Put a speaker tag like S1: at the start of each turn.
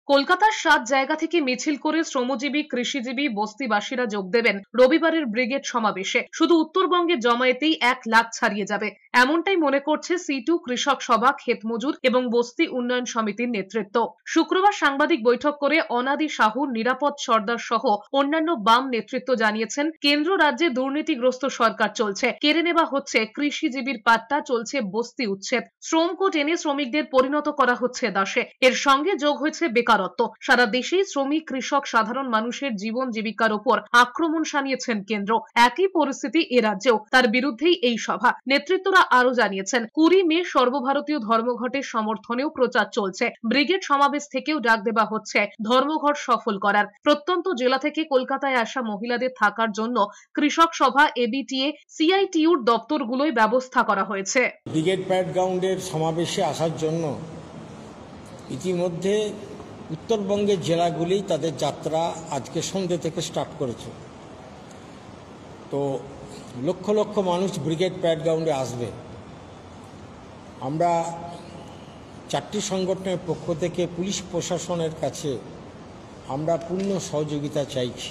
S1: কলকাতার 7 জায়গা থেকে মিছিল করে শ্রমজীবী, কৃষিজীবী, বস্তিবাসীরা যোগ দেবেন রবিবারের ব্রিগেড সমাবেশে। শুধু উত্তরবঙ্গের জমায়েতেই 1 লাখ ছাড়িয়ে যাবে, এমনটাই মনে করছে C2 কৃষক সভা, ক্ষেতমজুর এবং বস্তি উন্নয়ন সমিতির নেতৃত্ব। শুক্রবার সাংবাদিক বৈঠক করে অনাদি সাহু, নিরাপদ সর্দার সহ অন্যান্য বাম নেতৃত্ব জানিয়েছেন, কেন্দ্র রাজ্যে দুর্নীতিগ্রস্ত সরকার চলছে, কেড়ে নেওয়া হচ্ছে কৃষিজীবীর পাট্টা, চলছে বস্তি উচ্ছেদ, শ্রম কোড এনে শ্রমিকদের পরিণত করা হচ্ছে দাসে। এর সঙ্গে যোগ হয়েছে বেকারত্ব। সারা দেশেই শ্রমিক, কৃষক, সাধারণ মানুষের জীবন জীবিকার উপর আক্রমণ শানিয়েছেন কেন্দ্র। একই পরিস্থিতি এ রাজ্যেও, তার বিরুদ্ধেই এই সভা। নেতৃত্বরা আরো জানিয়েছেন, 20 মে সর্বভারতীয় ধর্মঘটের সমর্থনেও প্রচার চলছে। ব্রিগেড সমাবেশ থেকেও ডাক দেওয়া হচ্ছে ধর্মঘট সফল করার। প্রত্যন্ত জেলা থেকে কলকাতায় আসা মহিলাদের থাকার জন্য কৃষক সভা, ABTA, CITUর দপ্তরগুলোয় ব্যবস্থা করা হয়েছে।
S2: ব্রিগেড প্যারেড গ্রাউন্ডের সমাবেশে আসার জন্য ইতিমধ্যে উত্তরবঙ্গের জেলাগুলি তাদের যাত্রা আজকে সন্ধ্যে থেকে স্টার্ট করেছে। তো লক্ষ লক্ষ মানুষ ব্রিগেড প্যারেড গ্রাউন্ডে আসবে। আমরা 4টি সংগঠনের পক্ষ থেকে পুলিশ প্রশাসনের কাছে আমরা পূর্ণ সহযোগিতা চাইছি।